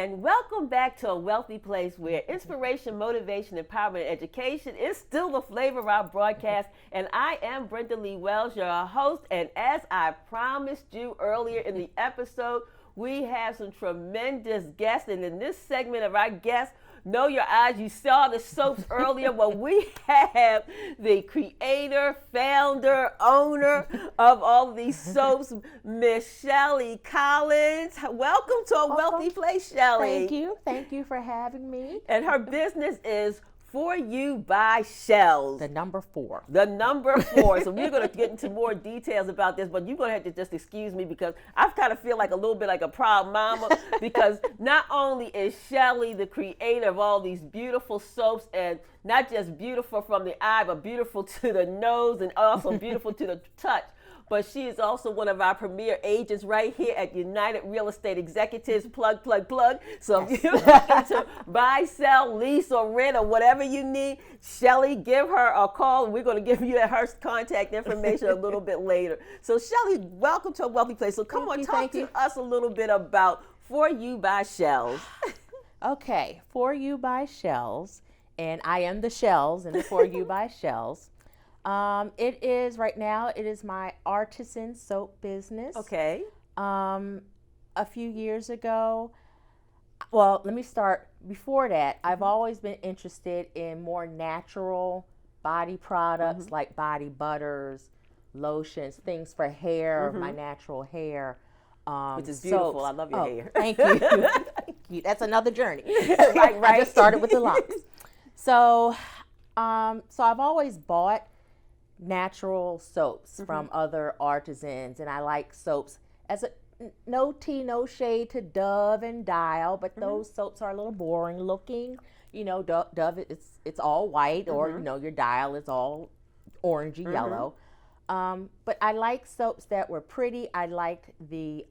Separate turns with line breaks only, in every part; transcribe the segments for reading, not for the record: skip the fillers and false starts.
And welcome back to a wealthy place where inspiration, motivation, empowerment, and education is still the flavor of our broadcast. And I am Brenda Leigh Wells, your host. And as I promised you earlier in the episode, we have some tremendous guests. And in this segment of our guests, Know Your Eyes, you saw the soaps earlier. Well, we have the creator, founder, owner of all of these soaps, Miss Schelli Collins. Welcome to a wealthy place, Schelli.
Thank you. Thank you for having me.
And her business is For You By Schells.
The number 4.
The number 4. So we're going to get into more details about this, but you're going to have to just excuse me because I kind of feel like a little bit like a proud mama because not only is Schelli the creator of all these beautiful soaps, and not just beautiful from the eye, but beautiful to the nose and also beautiful to the touch, but she is also one of our premier agents right here at United Real Estate Executives. Plug. So if you're looking to buy, sell, lease, or rent, or whatever you need, Schelli, give her a call. We're going to give you her contact information a little bit later. So Schelli, welcome to a wealthy place. So come on, talk to us a little bit about For You By Schells.
Okay, For You By Schells, and I am the Shells in the For You By Schells. It is right now. It is my artisan soap business.
Okay.
A few years ago, well, let me start. Before that, I've always been interested in more natural body products like body butters, lotions, things for hair, my natural hair.
Which is beautiful.
Soaps.
I love your hair.
Thank you. Thank you. That's another journey.
right.
I just started with the locks. So I've always bought natural soaps from other artisans, and I like soaps as a no tea, no shade to Dove and Dial, but those soaps are a little boring looking. You know, Dove it's all white, or you know, your Dial is all orangey yellow. But I like soaps that were pretty. I liked the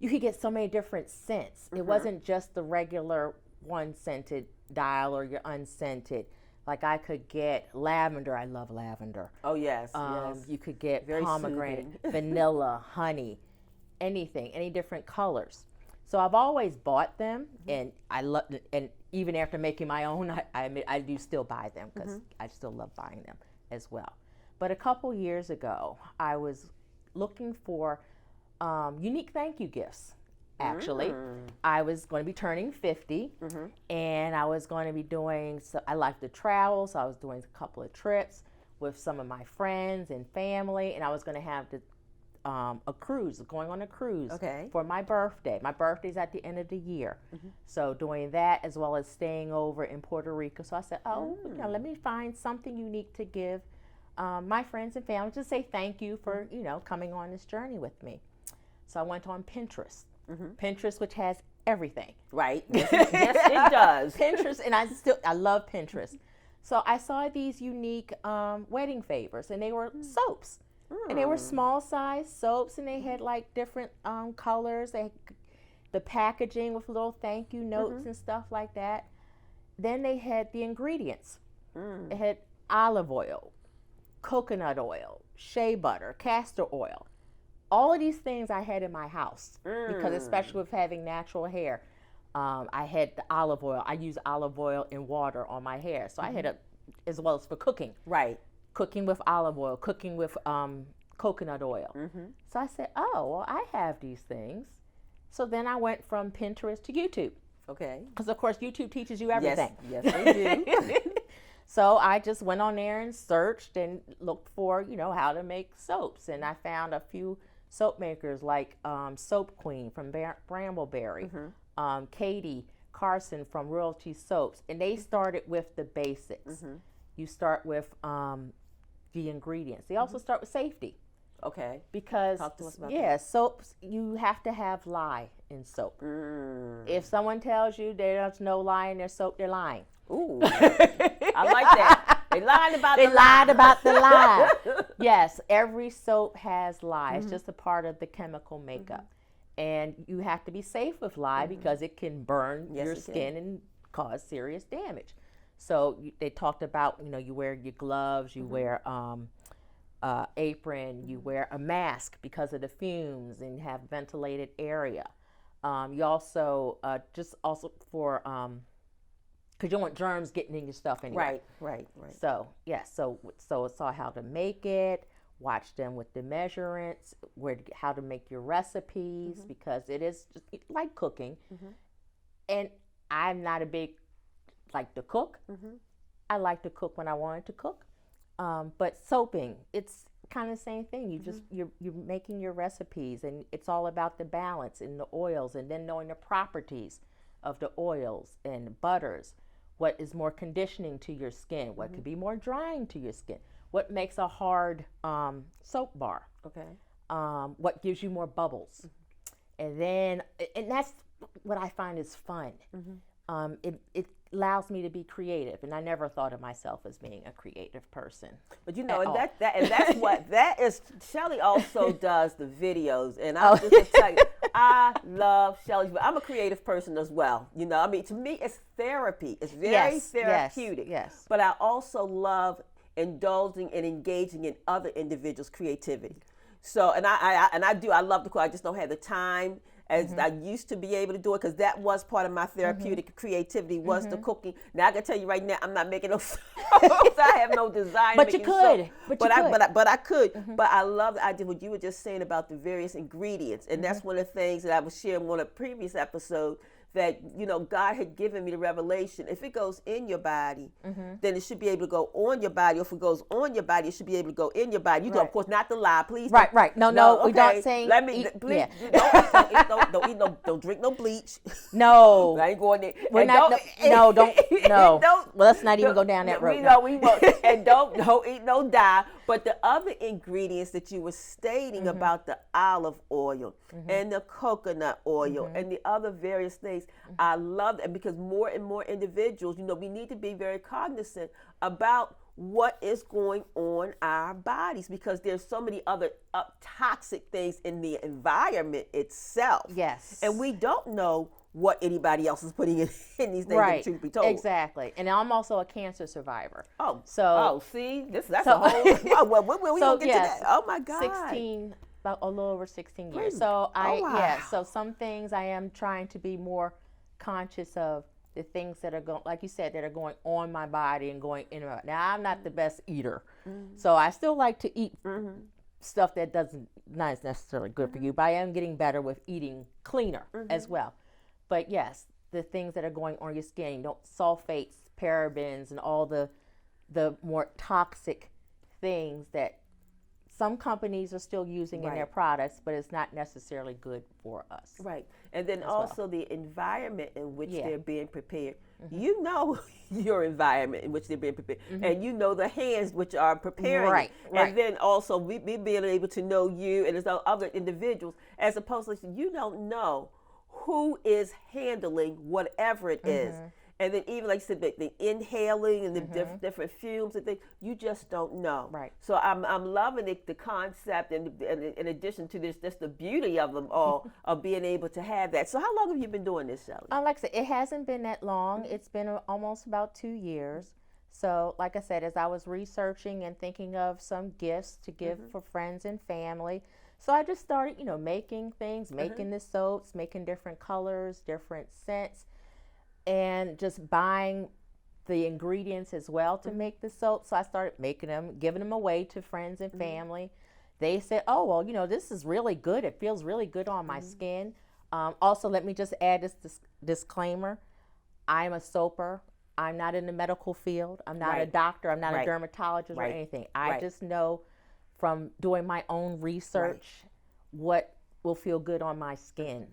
you could get so many different scents. It wasn't just the regular one scented Dial or your unscented. Like I could get lavender. I love lavender.
Oh, yes. Yes.
You could get
Very
pomegranate,
soothing.
vanilla, honey, anything, any different colors. So I've always bought them, and I love. And even after making my own, I do still buy them because I still love buying them as well. But a couple years ago, I was looking for unique thank you gifts. Actually, I was going to be turning 50, and I was going to be doing, so I like to travel, so I was doing a couple of trips with some of my friends and family, and I was going to have a cruise, going on a cruise for my birthday. My birthday's at the end of the year, so doing that as well as staying over in Puerto Rico. So I said, you know, let me find something unique to give my friends and family to say thank you for, you know, coming on this journey with me. So I went on Pinterest. Pinterest, which has everything.
Right. Yes, it does.
Pinterest, and I love Pinterest. So I saw these unique wedding favors, and they were soaps. And they were small size soaps, and they had like different colors. The packaging with little thank you notes and stuff like that. Then they had the ingredients. It had olive oil, coconut oil, shea butter, castor oil. All of these things I had in my house because, especially with having natural hair, I had the olive oil. I use olive oil in water on my hair, so I had as well as for cooking.
Right.
Cooking with olive oil, cooking with coconut oil. So I said, oh, well, I have these things. So then I went from Pinterest to YouTube.
Okay.
Because, of course, YouTube teaches you everything.
Yes, they do.
So I just went on there and searched and looked for, you know, how to make soaps. And I found a few soap makers like Soap Queen from Brambleberry, Katie Carson from Royalty Soaps, and they started with the basics. You start with the ingredients. They also start with safety.
Okay.
Because
talk to us about that.
Soaps, you have to have lye in soap. If someone tells you there's no lye in their soap, they're lying.
Ooh, I like that. They lied about
the lye. Yes, every soap has lye. It's just a part of the chemical makeup. And you have to be safe with lye because it can burn your skin and cause serious damage. So they talked about, you know, you wear your gloves, you wear apron, you wear a mask because of the fumes and have ventilated area. You also just also for because you don't want germs getting in your stuff anyway.
Right.
So so saw how to make it, watch them with the measurements, how to make your recipes, because it is just like cooking. And I'm not a big like to cook. I like to cook when I wanted to cook. But soaping, it's kind of the same thing. You just you're making your recipes, and it's all about the balance in the oils, and then knowing the properties of the oils and butters. What is more conditioning to your skin? What could be more drying to your skin? What makes a hard soap bar?
Okay.
What gives you more bubbles? And that's what I find is fun. It allows me to be creative, and I never thought of myself as being a creative person.
But you know, and that's what that is. Schelli also does the videos, and I'm just gonna tell you, I love Schelli. But I'm a creative person as well. You know, I mean, to me, it's therapy. It's very therapeutic.
Yes.
But I also love indulging and engaging in other individuals' creativity. So, and I love the cook. I just don't have the time as I used to be able to do it, because that was part of my therapeutic creativity was the cooking. Now I can tell you right now, I'm not making no soaps. I have no desire.
But you could.
But I could. But I love the idea what you were just saying about the various ingredients, and that's one of the things that I was sharing on a previous episode. That, you know, God had given me the revelation. If it goes in your body, then it should be able to go on your body. Or if it goes on your body, it should be able to go in your body. You know, of course, not to lie, please.
Right. No,
okay.
we're not saying.
Let me, please, don't drink no bleach.
No.
I ain't going there.
We're not. No. Well, let's not even go down that road.
We won't. And don't eat no dye. But the other ingredients that you were stating about the olive oil and the coconut oil and the other various things, I love that, because more and more individuals, you know, we need to be very cognizant about what is going on our bodies, because there's so many other toxic things in the environment itself.
Yes.
And we don't know what anybody else is putting in these things,
right.
truth be told.
Exactly. And I'm also a cancer survivor.
See, that's a whole, well, we don't get to that. Oh my God.
16, about a little over 16 years. So some things I am trying to be more conscious of, the things that are going, like you said, that are going on my body and going in and out. Now, I'm not the best eater, so I still like to eat stuff that not necessarily good for you, but I am getting better with eating cleaner as well. But yes, the things that are going on your skin, sulfates, parabens, and all the more toxic things that some companies are still using in their products, but it's not necessarily good for us.
Right. And then also the environment in which they're being prepared. You know your environment in which they're being prepared. And you know the hands which are preparing.
Right.
And then also we being able to know you and there's other individuals, as opposed to you don't know who is handling whatever it is. And then even like you said, the inhaling and the different fumes and things, you just don't know.
Right.
So I'm loving the concept, and in addition to this, just the beauty of them all, of being able to have that. So how long have you been doing this, Schelli?
Like I said, it hasn't been that long. It's been almost about 2 years. So like I said, as I was researching and thinking of some gifts to give for friends and family, so I just started, making things, making the soaps, making different colors, different scents, and just buying the ingredients as well to make the soap. So I started making them, giving them away to friends and family. They said, oh, well, this is really good. It feels really good on my skin. Also, let me just add this disclaimer. I'm a soaper. I'm not in the medical field. I'm not a doctor. I'm not a dermatologist or anything. I just know from doing my own research what will feel good on my skin.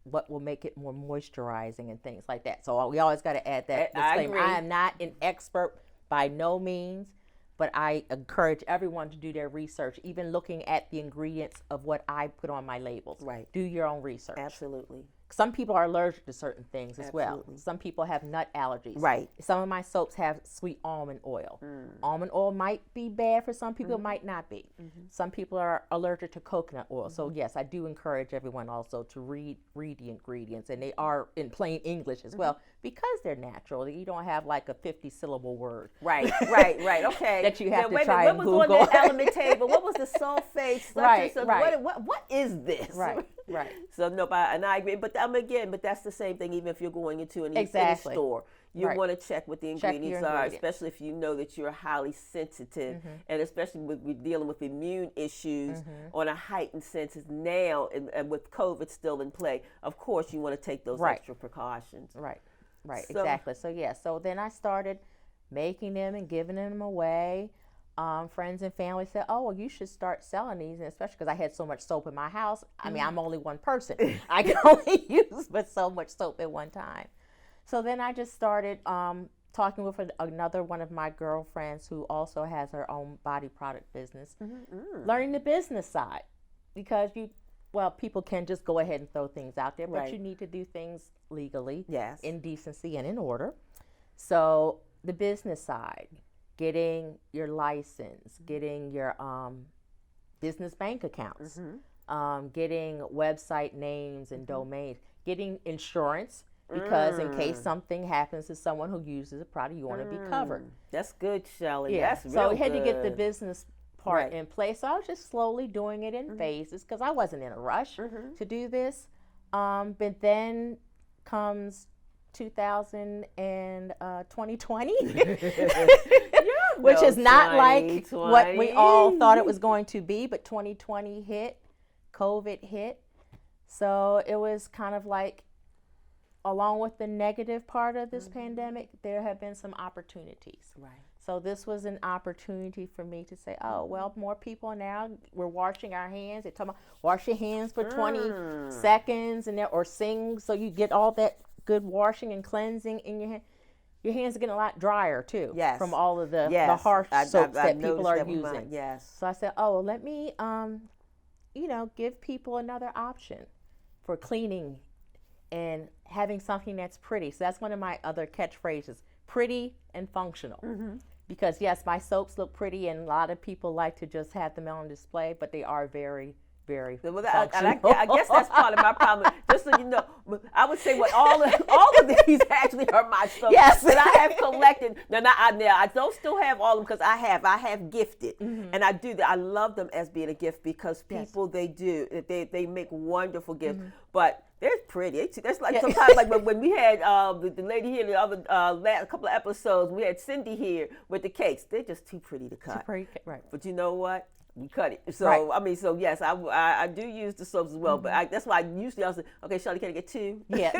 What will make it more moisturizing and things like that. So we always got to add that disclaimer. I am not an expert by no means, but I encourage everyone to do their research, even looking at the ingredients of what I put on my labels.
Right.
Do your own research.
Absolutely.
Some people are allergic to certain things as well. Some people have nut allergies.
Right.
Some of my soaps have sweet almond oil. Almond oil might be bad for some people, it might not be. Some people are allergic to coconut oil. So yes, I do encourage everyone also to read the ingredients, and they are in plain English as well, because they're natural. You don't have like a 50-syllable word.
Right. Okay.
That you have to try and
Google. What was on that element table? What was the sulfate?
Right.
What is this?
Right. Right.
So and I agree. But but that's the same thing. Even if you're going into any store, you
Right.
want to check what the ingredients are, especially if you know that you're highly sensitive, and especially with dealing with immune issues on a heightened senses now, and with COVID still in play. Of course, you want to take those extra precautions.
Right. Exactly. So then I started making them and giving them away. Friends and family said, "Oh, well, you should start selling these," and especially because I had so much soap in my house. I mean, I'm only one person. I can only use but so much soap at one time. So then I just started talking with another one of my girlfriends who also has her own body product business, learning the business side, because people can just go ahead and throw things out there, but you need to do things legally, in decency and in order. So the business side, getting your license, getting your business bank accounts, getting website names and domains, getting insurance, because in case something happens to someone who uses a product, you want to be covered.
That's good, Schelli.
Yeah.
That's
so
real
we had
good.
to get the business part in place. So I was just slowly doing it in phases because I wasn't in a rush to do this. But then comes 2020, which is not like what we all thought it was going to be, but 2020 hit, COVID hit. So it was kind of like, along with the negative part of this pandemic, there have been some opportunities.
Right.
So this was an opportunity for me to say, oh, well, more people now, we're washing our hands. They're talking about wash your hands for 20 seconds or sing so you get all that good washing and cleansing in your hand. Your hands are getting a lot drier, too, from all of the harsh soaps that people are using. So I said, oh, well, let me, give people another option for cleaning and having something that's pretty. So that's one of my other catchphrases, pretty and functional. Because, yes, my soaps look pretty, and a lot of people like to just have them on display, but they are very, very functional.
I guess that's part of my problem. Just so you know, I would say all of these actually are my soaps that I have collected. Now I don't still have all of them because I have gifted, and I do that. I love them as being a gift because people they make wonderful gifts, but they're pretty. That's like sometimes like when we had the lady here the other last couple of episodes, we had Cindy here with the cakes. They're just too pretty to cut.
Right.
But you know what? We cut it. So I mean, so yes, I do use the soaps as well. But that's why usually I'll say, okay, Schelli, can I get 2?
Yeah.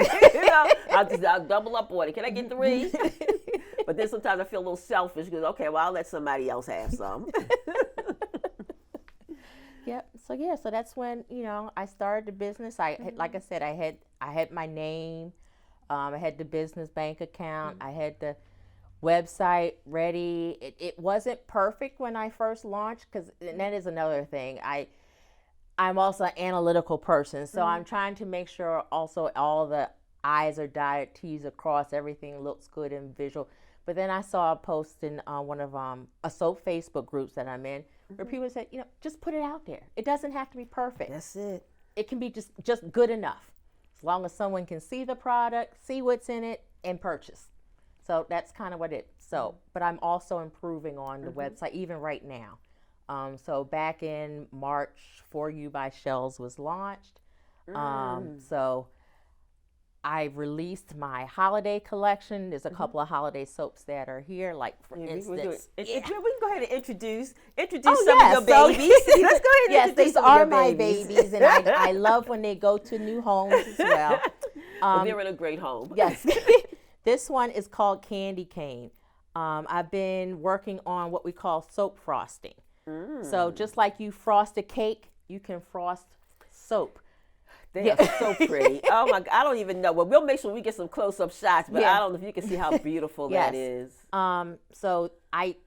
I'll double up on it. Can I get 3? But then sometimes I feel a little selfish because okay, well I'll let somebody else have some.
Yep. So that's when I started the business. Like I said, I had my name, I had the business bank account, I had the website ready. It wasn't perfect when I first launched and that is another thing. I'm also an analytical person, so I'm trying to make sure also all the I's are dotted, T's are crossed, everything looks good and visual. But then I saw a post in one of a soap Facebook groups that I'm in where people said, just put it out there. It doesn't have to be perfect.
That's it.
It can be just good enough, as long as someone can see the product, see what's in it, and purchase. So that's kind of what it. So, but I'm also improving on the website even right now. So back in March, For You By Schells was launched. So I released my holiday collection. There's a couple of holiday soaps that are here, like for instance.
We can go ahead and introduce some of your babies. Let's go ahead and
yes,
introduce
these
some
are
of your
my babies, and I love when they go to new homes as well.
Well, they're in a great home.
Yes. This one is called Candy Cane. I've been working on what we call soap frosting. So just like you frost a cake, you can frost soap.
They are so pretty. Oh my God, I don't even know. Well, we'll make sure we get some close-up shots, but I don't know if you can see how beautiful that is.
So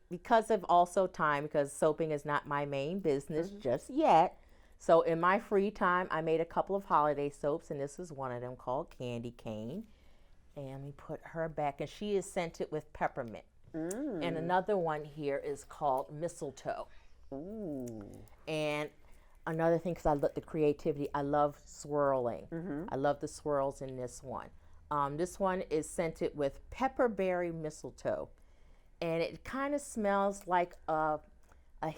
because of also time, because soaping is not my main business just yet. So in my free time, I made a couple of holiday soaps, and this is one of them called Candy Cane. And let me put her back, and she is scented with peppermint. And another one here is called Mistletoe. And another thing, because I love the creativity, I love swirling. I love the swirls in this one. This one is scented with pepperberry mistletoe. And it kind of smells like a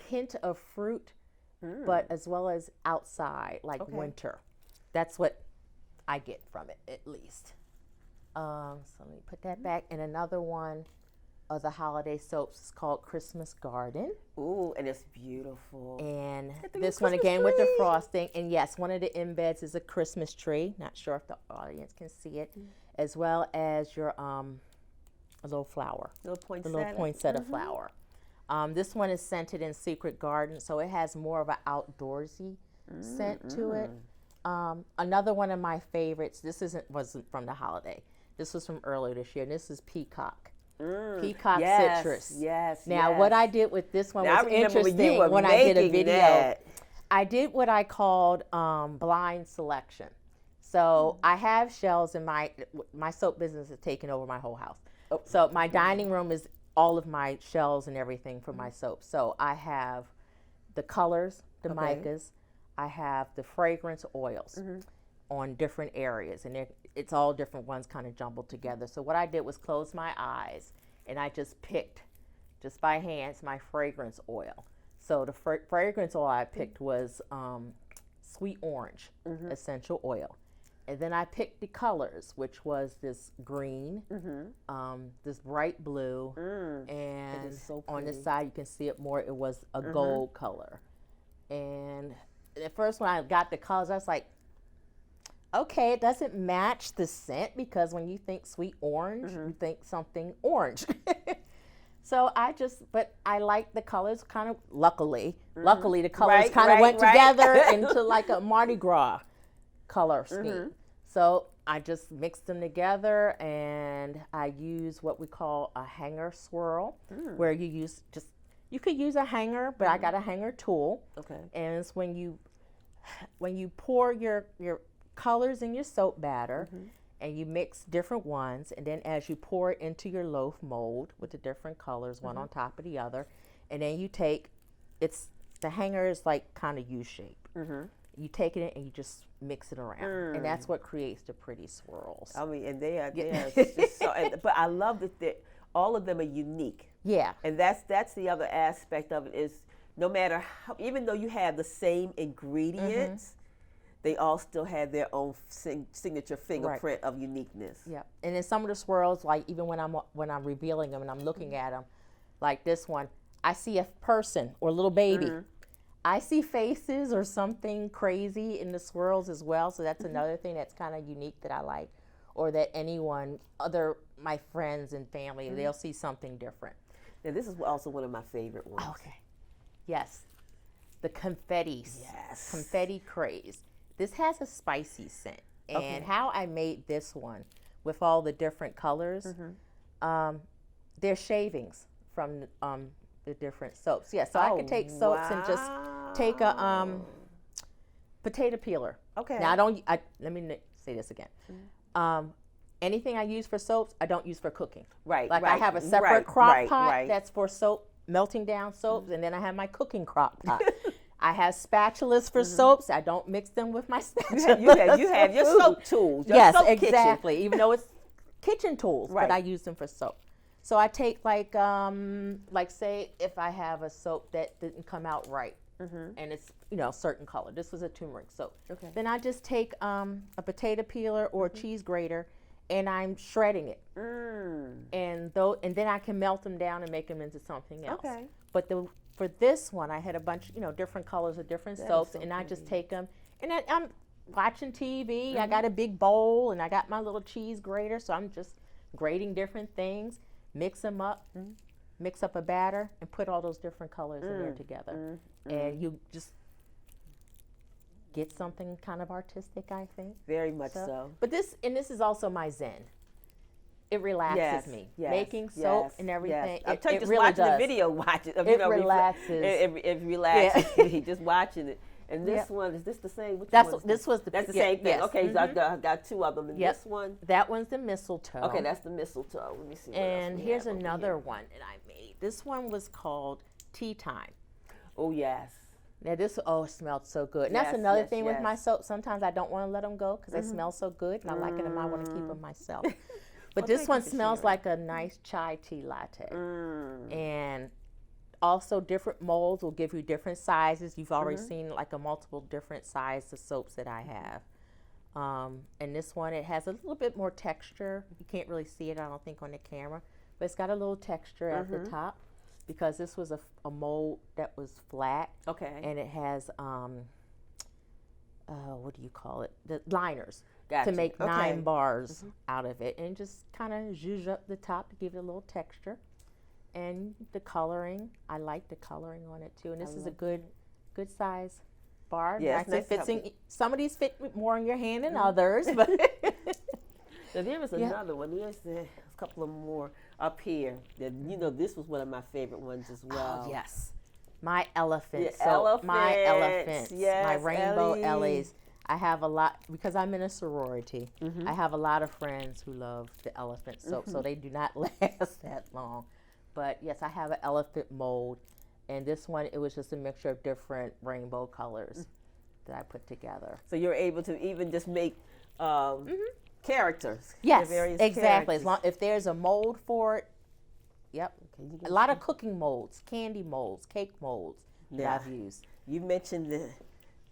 hint of fruit, but as well as outside, like winter. that's what I get from it, at least. So let me put that back. And another one of the holiday soaps is called Christmas Garden.
Ooh, and it's beautiful.
And
the
this one
Christmas
again with the
tree.
frosting. And yes, one of the embeds is a Christmas tree. Not sure if the audience can see it. As well as your a little flower.
Little
The little poinsettia flower. This one is scented in Secret Garden, so it has more of an outdoorsy scent to it. Another one of my favorites, this wasn't from the holiday. This was from earlier this year, and this is Peacock. Peacock Citrus.
Yes.
Now, what I did with this one
Now,
was
I remember
interesting.
when
I did a
making
video,
that.
I did what I called blind selection. So I have shells in my soap business has taken over my whole house.
Oh.
So my dining room is all of my shells and everything for my soap. So I have the colors, the micas. I have the fragrance oils on different areas, and it's all different ones kind of jumbled together. So what I did was close my eyes, and I just picked, just by hands, my fragrance oil. So the fragrance oil I picked was sweet orange essential oil. And then I picked the colors, which was this green, this bright blue, and
so
on the
pretty.
side you can see it more, it was a gold color. And at first when I got the colors, I was like, okay, it doesn't match the scent, because when you think sweet orange, you think something orange. So but I like the colors kind of, luckily the colors kind of went together into like a Mardi Gras color scheme. So I just mixed them together, and I use what we call a hanger swirl, where you could use a hanger, but I got a hanger tool.
Okay.
And it's when you pour your colors in your soap batter, and you mix different ones, and then as you pour it into your loaf mold with the different colors, one on top of the other, and then you take, the hanger is like kind of U-shaped. You take it and you just mix it around, and that's what creates the pretty swirls.
I mean, and they are just so, but I love that all of them are unique.
Yeah.
And that's the other aspect of it, is no matter how, even though you have the same ingredients, they all still have their own signature fingerprint of uniqueness.
Yeah. And in some of the swirls, like even when I'm revealing them and I'm looking at them, like this one, I see a person or a little baby. I see faces or something crazy in the swirls as well. So that's another thing that's kind of unique that I like, or that my friends and family, they'll see something different.
Now, this is also one of my favorite ones.
Okay. Yes. The confettis.
Yes.
Confetti craze. This has a spicy scent. And how I made this one with all the different colors, they're shavings from the different soaps. Yeah, so I could take soaps and just take a potato peeler.
Okay.
Now let me say this again. Anything I use for soaps, I don't use for cooking.
Right.
Like I have a separate crock pot that's for soap, melting down soaps, and then I have my cooking crock pot. I have spatulas for soaps. I don't mix them with my spatulas.
You have your soap tools. Your
Yes,
soap
exactly.
kitchen.
Even though it's kitchen tools, but I use them for soap. So I take like say if I have a soap that didn't come out right, and it's certain color. This was a turmeric soap.
Okay.
Then I just take a potato peeler or a cheese grater, and I'm shredding it. And then I can melt them down and make them into something else.
Okay.
But for this one, I had a bunch, different colors of different soaps, and I just take them, and I'm watching TV. I got a big bowl, and I got my little cheese grater, so I'm just grating different things, mix them up, mix up a batter, and put all those different colors in there together. And you just get something kind of artistic, I think.
Very much so.
But this is also my zen. It relaxes me. Making soap and everything.
I'm telling you, just
really
watching
does.
the video, watch it.
It relaxes.
It relaxes me just watching it. And this one, is this the same?
That's the
same thing.
Yes.
Okay, so I got two of them. And this one?
That one's the mistletoe.
Okay, that's the mistletoe. Let me see what
And
else we
here's
have over
another
here.
one that I made. This one was called Tea Time.
Oh, yes.
Now it smelled so good. And that's another thing with my soap. Sometimes I don't want to let them go because they smell so good, and I like them. I want to keep them myself. But this one smells like a nice chai tea latte. And also different molds will give you different sizes. You've already seen like a multiple different size of soaps that I have. And this one, it has a little bit more texture. You can't really see it, I don't think, on the camera, but it's got a little texture at the top because this was a mold that was flat.
Okay.
And it has, what do you call it? The liners.
Gotcha.
To make 9 bars out of it, and just kind of zhuzh up the top to give it a little texture. And the coloring, I like the coloring on it too. And this is a good size bar.
Yeah,
actually fits in. Some of these fit more in your hand than others, but
now there was another one. There's a couple of more up here. That, this was one of my favorite ones as well.
Oh yes, my elephants.
My elephants. Yes,
my rainbow
Ellie.
Ellies. I have a lot because I'm in a sorority. I have a lot of friends who love the elephant soap, so they do not last that long. But yes, I have an elephant mold, and this one, it was just a mixture of different rainbow colors that I put together.
So you're able to even just make characters.
Yes,
various
exactly. As
characters.
long if there's a mold for it, yep.
Okay,
A lot of cooking molds, candy molds, cake molds that I've used.
You mentioned the.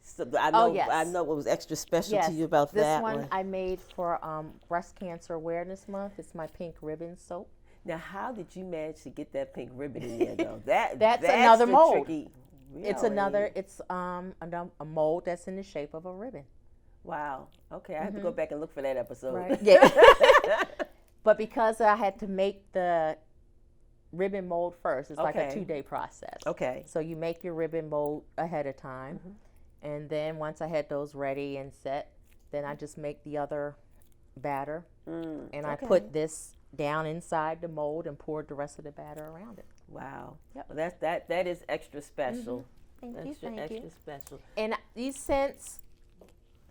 So I know,
yes.
I know what was extra special
Yes,
to you about
this
that
one I made for Breast Cancer Awareness Month. It's my pink ribbon soap.
Now, how did you manage to get that pink ribbon in there, though?
That's
that's
another
the
mold.
Tricky,
It's
really.
another. It's a mold that's in the shape of a ribbon.
Wow. Okay, I have to go back and look for that episode.
Right. Yeah. But because I had to make the ribbon mold first, it's like a 2-day process.
Okay.
So you make your ribbon mold ahead of time, and then once I had those ready and set, then I just make the other batter, and I put this down inside the mold and poured the rest of the batter around it.
Wow.
Yep.
Well, that is extra special.
Thank you.
Extra special.
And these scents,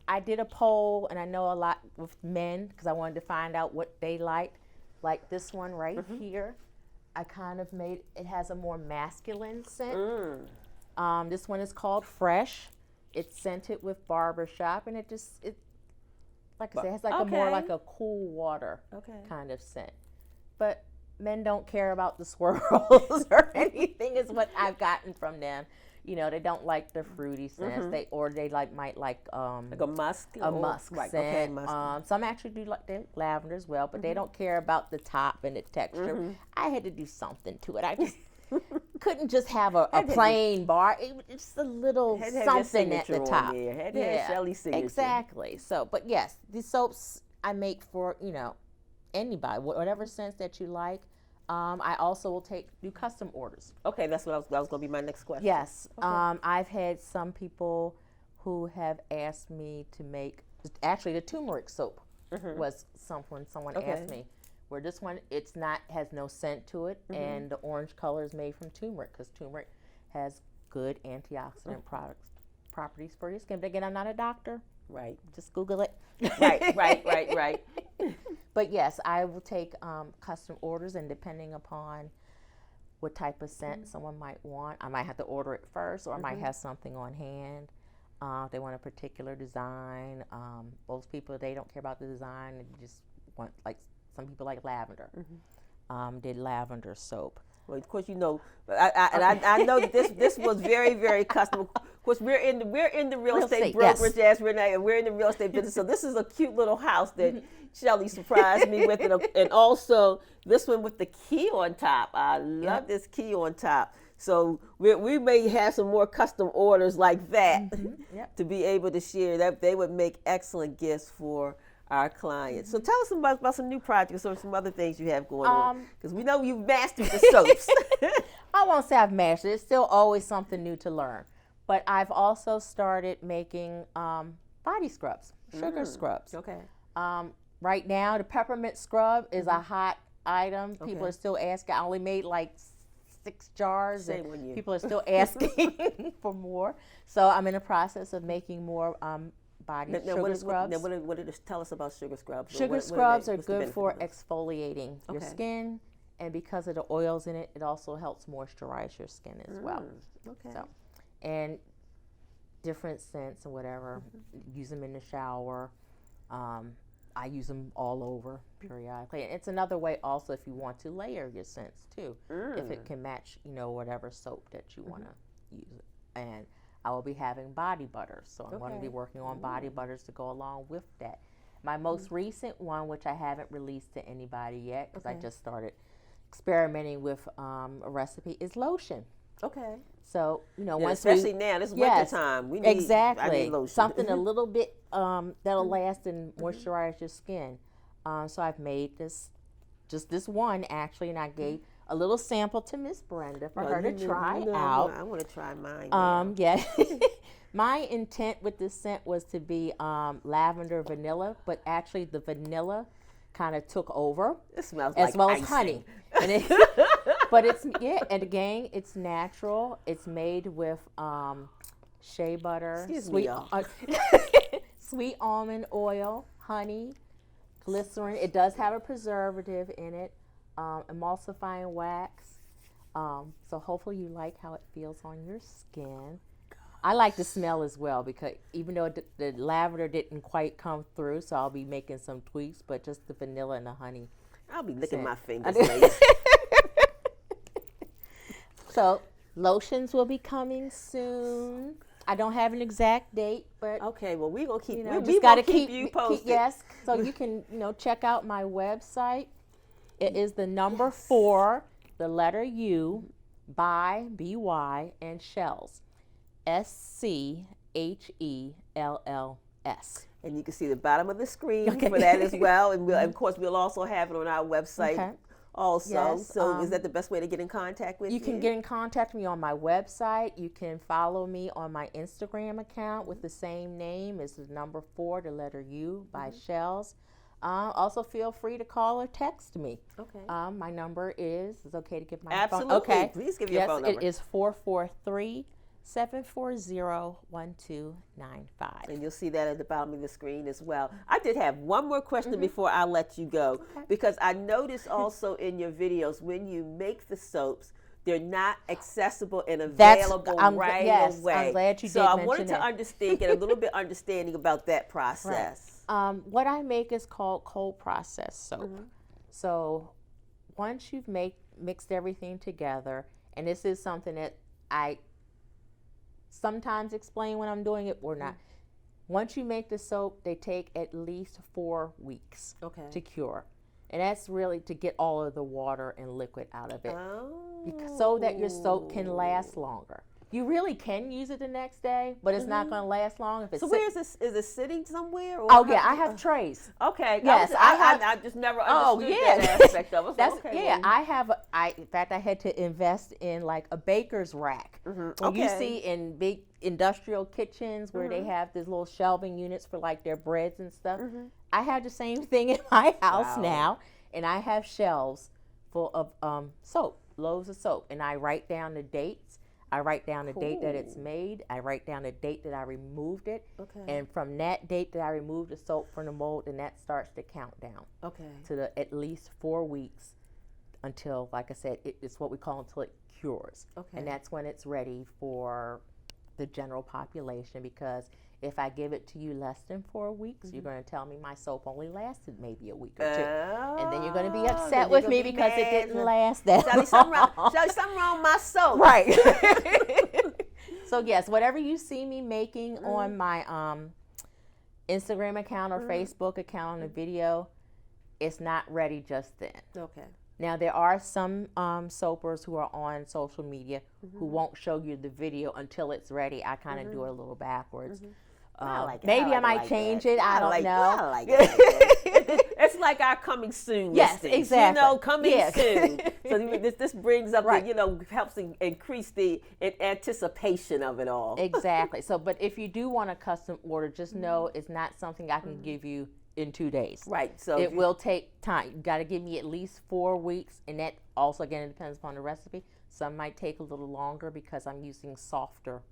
I did a poll, and I know a lot with men because I wanted to find out what they liked. Like this one right here, I kind of made, it has a more masculine scent. This one is called Fresh. It's scented with barbershop, and it like I said, it has like a more like a cool water kind of scent. But men don't care about the swirls or anything is what I've gotten from them. They don't like the fruity scents. They might like
a musk.
A musk
right.
scent.
Okay, musk.
Some actually do like the lavender as well, but they don't care about the top and the texture. I had to do something to it. I just couldn't just have a plain bar. It's a little something at the top.
Had Schelli signature.
Exactly. So, but yes, these soaps I make for anybody, whatever scents that you like. I also will do custom orders.
Okay, that's what that was going to be my next question.
Yes. I've had some people who have asked me to make, actually the turmeric soap was someone asked me, where this one, has no scent to it, and the orange color is made from turmeric, because turmeric has good antioxidant properties for your skin. But again, I'm not a doctor.
Right.
Just Google it.
Right.
But yes, I will take custom orders, and depending upon what type of scent someone might want, I might have to order it first, or I might have something on hand. If they want a particular design, most people, they don't care about the design. They just want, like, some people like lavender. Did lavender soap.
Well, of course, I know that this was very, very custom. Of course, we're in the real estate brokerage, as Renee, and we're in the real estate business. So this is a cute little house that Schelli surprised me with, and also this one with the key on top. I love this key on top. So we may have some more custom orders like that to be able to share. That they would make excellent gifts for our clients. So tell us about some new projects or some other things you have going on, because we know you've mastered the soaps.
I won't say I've mastered it. It's still always something new to learn. But I've also started making body scrubs, sugar scrubs.
Okay.
Right now, the peppermint scrub is a hot item. People are still asking. I only made like 6 jars, and people are still asking for more. So I'm in the process of making more sugar scrubs.
Now, what did it tell us about sugar scrubs?
Sugar scrubs are good for exfoliating your skin, and because of the oils in it, it also helps moisturize your skin as well.
Okay.
So, and different scents and whatever. Use them in the shower. I use them all over periodically. And it's another way also if you want to layer your scents too, if it can match, whatever soap that you want to use. And I will be having body butters. So I'm going to be working on body butters to go along with that. My most recent one, which I haven't released to anybody yet because I just started experimenting with a recipe, is lotion.
Okay.
So,
especially now, this winter time, we need, I need lotion.
Something a little bit that'll last and moisturize your skin. So I've made just this one actually, and I gave a little sample to Miss Brenda for her to try out.
I want to try mine.
Yeah. My intent with this scent was to be lavender vanilla, but actually the vanilla kind of took over.
It smells
as
like
well
icing.
As honey. And but it's and again, it's natural. It's made with shea butter, sweet almond oil, honey, glycerin. It does have a preservative in it, emulsifying wax. So hopefully you like how it feels on your skin. I like the smell as well because even though the lavender didn't quite come through, so I'll be making some tweaks, but just the vanilla and the honey.
I'll be licking my fingers later.
So lotions will be coming soon. I don't have an exact date, but
okay. Well, we're gonna keep.
We got to
keep you posted.
Yes, so you can check out my website. It is the number 4, the letter U, by BY and Schells, SCHELLS.
And you can see the bottom of the screen for that as well. And of course, we'll also have it on our website also.
Yes,
so is that the best way to get in contact with you?
You can get in contact with me on my website. You can follow me on my Instagram account with the same name. It's the number 4, the letter U, by Schells. Also, feel free to call or text me. Okay. My number is, it's okay to give my phone?
Okay. Please give your phone number.
It is 443-740-1295.
And you'll see that at the bottom of the screen as well. I did have one more question before I let you go, because I noticed also in your videos when you make the soaps, they're not accessible and available away.
I'm glad you did mention
So I wanted to understand, get a little bit understanding about that process.
Right. What I make is called cold process soap. So once you've mixed everything together, and this is something that I sometimes explain when I'm doing it or not. Once you make the soap, they take at least 4 weeks to cure. And that's really to get all of the water and liquid out of it. So that your soap can last longer. You really can use it the next day, but it's not going to last long. If it's
so where is this? Is it sitting somewhere? Or
I have trays.
Okay.
Yes,
I just never understood that aspect of it.
That's, in fact, I had to invest in like a baker's rack. When you see in big industrial kitchens where they have these little shelving units for like their breads and stuff, I have the same thing in my house now, and I have shelves full of soap, loads of soap, and I write down the dates. I write down the date that it's made. I write down the date that I removed it. And from that date that I removed the soap from the mold, then that starts the countdown. To at least 4 weeks until, like I said, it's what we call until it cures. And that's when it's ready for the general population, because if I give it to you less than 4 weeks, you're going to tell me my soap only lasted maybe a week or 2. And then you're going to be upset with me because it didn't last that long.
Shelly, something wrong with my soap.
Right. So, yes, whatever you see me making on my Instagram account or Facebook account on the video, it's not ready just then. Now, there are some soapers who are on social media who won't show you the video until it's ready. I kind of do it a little backwards. Maybe I might change it. I don't know.
I like it. It's like our coming soon.
Yes,
listings.
exactly.
Coming soon. So this brings up, helps increase the anticipation of it all.
Exactly. So, but if you do want a custom order, just know it's not something I can give you in 2 days.
Right. So
it will take time. You got to give me at least 4 weeks, and that also again depends upon the recipe. Some might take a little longer because I'm using softer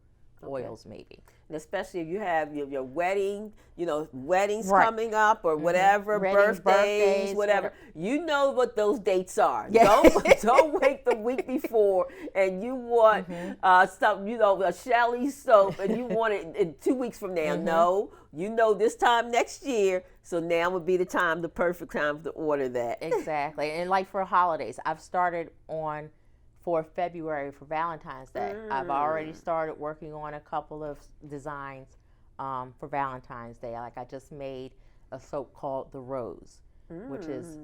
oils maybe.
And especially if you have your wedding, weddings coming up or whatever, birthdays, whatever. You know what those dates are. Don't wait the week before and you want a Schelli soap and you want it in 2 weeks from now. No, this time next year. So now would be the perfect time to order that.
Exactly. And like for holidays, I've started on for February for Valentine's Day. I've already started working on a couple of designs for Valentine's Day. Like I just made a soap called the Rose, which is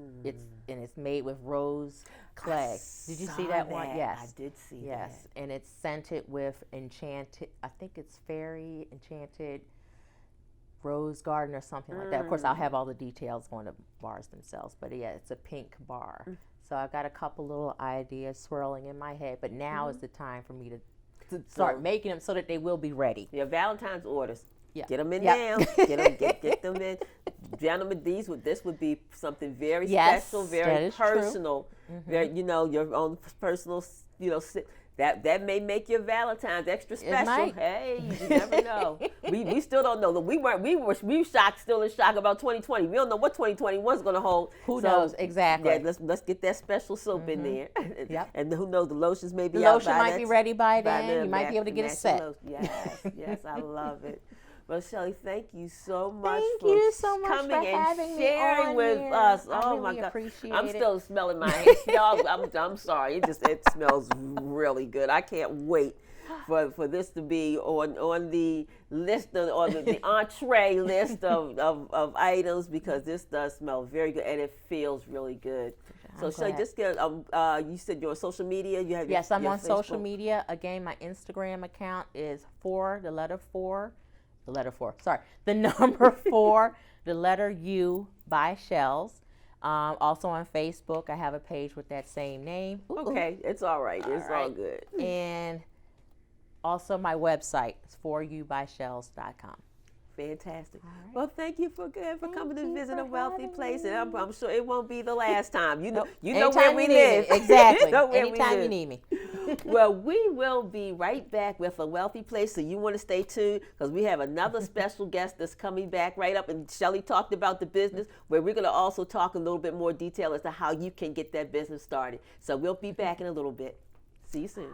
it's made with rose clay. Did you see that one? Yes,
I did see that.
Yes, and it's scented with enchanted. I think it's fairy enchanted rose garden or something like that. Of course, I'll have all the details on the bars themselves. But yeah, it's a pink bar. So I've got a couple little ideas swirling in my head. But now is the time for me to start making them so that they will be ready.
Your Valentine's orders.
Yeah.
Get them in now. Get them in. Gentlemen, this would be something very special, very personal. Very, your own personal, that may make your Valentine's extra special. Hey, you never know. we still don't know. We were shocked, still in shock about 2020. We don't know what 2021 is going to hold.
Who knows exactly?
Yeah, let's get that special soap in there.
Yep.
And who knows, the lotions may be
the
out
lotion
by
might be ready by then. You might be able to get a set.
Yes, I love it. Well, Schelli, thank you so much
for
coming
for
and
having
sharing
me
with
here.
us.
I
Oh
really
my God,
appreciate
I'm
it.
still smelling my hands. Y'all, I'm sorry. It smells really good. I can't wait for this to be on the list or the entree list of items, because this does smell very good and it feels really good. So Schelli, just get you said you're on social media. You have
I'm
your
on
Facebook?
social media. Again, my Instagram account is the number 4, the letter U, By Schells. Also on Facebook, I have a page with that same name.
Okay, it's all right. It's all good.
And also my website is foryoubyschells.com.
Fantastic. Right. Well, thank you for coming to visit a wealthy place, and I'm sure it won't be the last time. You know where we live.
Exactly. Anytime you need me.
Well, we will be right back with a wealthy place, so you want to stay tuned, because we have another special guest that's coming back right up. And Schelli talked about the business, where we're going to also talk a little bit more detail as to how you can get that business started. So we'll be back in a little bit. See you soon.